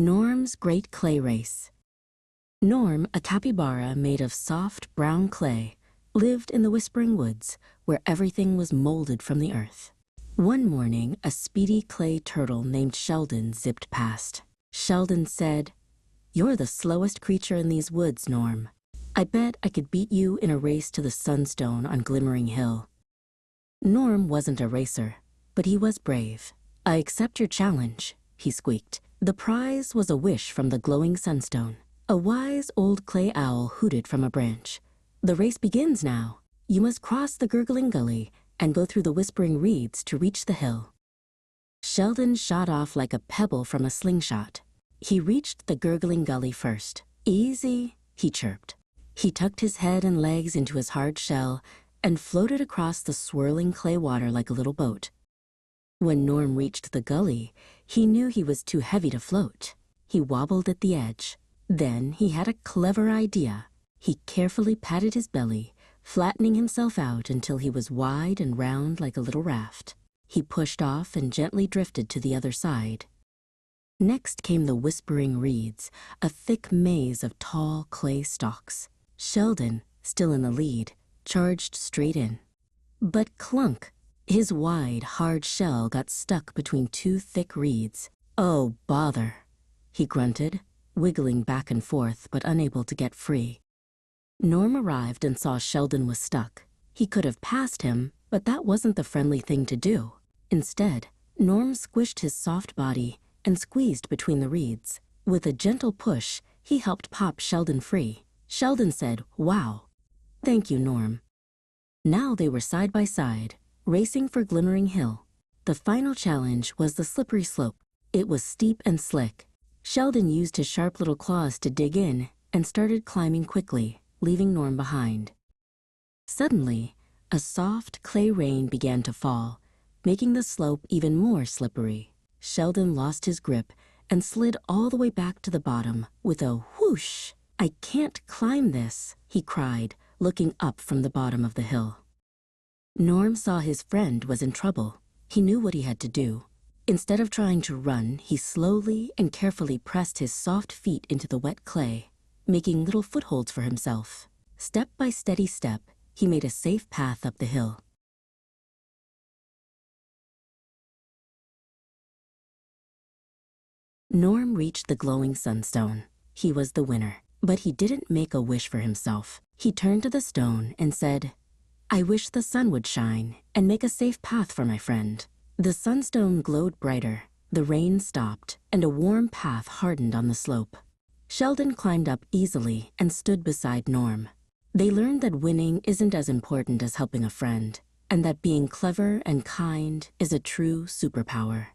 Norm's Great Clay Race. Norm, a capybara made of soft brown clay, lived in the Whispering Woods, where everything was molded from the earth. One morning, a speedy clay turtle named Sheldon zipped past. Sheldon said, "You're the slowest creature in these woods, Norm. I bet I could beat you in a race to the Sunstone on Glimmering Hill." Norm wasn't a racer, but he was brave. "I accept your challenge," he squeaked. The prize was a wish from the glowing sunstone. A wise old clay owl hooted from a branch. "The race begins now. You must cross the gurgling gully and go through the whispering reeds to reach the hill." Sheldon shot off like a pebble from a slingshot. He reached the gurgling gully first. "Easy," he chirped. He tucked his head and legs into his hard shell and floated across the swirling clay water like a little boat. When Norm reached the gully, he knew he was too heavy to float. He wobbled at the edge. Then he had a clever idea. He carefully patted his belly, flattening himself out until he was wide and round like a little raft. He pushed off and gently drifted to the other side. Next came the whispering reeds, a thick maze of tall clay stalks. Sheldon, still in the lead, charged straight in. But clunk! His wide, hard shell got stuck between two thick reeds. "Oh, bother," he grunted, wiggling back and forth but unable to get free. Norm arrived and saw Sheldon was stuck. He could have passed him, but that wasn't the friendly thing to do. Instead, Norm squished his soft body and squeezed between the reeds. With a gentle push, he helped pop Sheldon free. Sheldon said, "Wow." "Thank you, Norm." Now they were side by side, racing for Glimmering Hill. The final challenge was the slippery slope. It was steep and slick. Sheldon used his sharp little claws to dig in and started climbing quickly, leaving Norm behind. Suddenly, a soft clay rain began to fall, making the slope even more slippery. Sheldon lost his grip and slid all the way back to the bottom with a whoosh. "I can't climb this," he cried, looking up from the bottom of the hill. Norm saw his friend was in trouble. He knew what he had to do. Instead of trying to run, he slowly and carefully pressed his soft feet into the wet clay, making little footholds for himself. Step by steady step, he made a safe path up the hill. Norm reached the glowing sunstone. He was the winner, but he didn't make a wish for himself. He turned to the stone and said, "I wish the sun would shine and make a safe path for my friend." The sunstone glowed brighter, the rain stopped, and a warm path hardened on the slope. Sheldon climbed up easily and stood beside Norm. They learned that winning isn't as important as helping a friend, and that being clever and kind is a true superpower.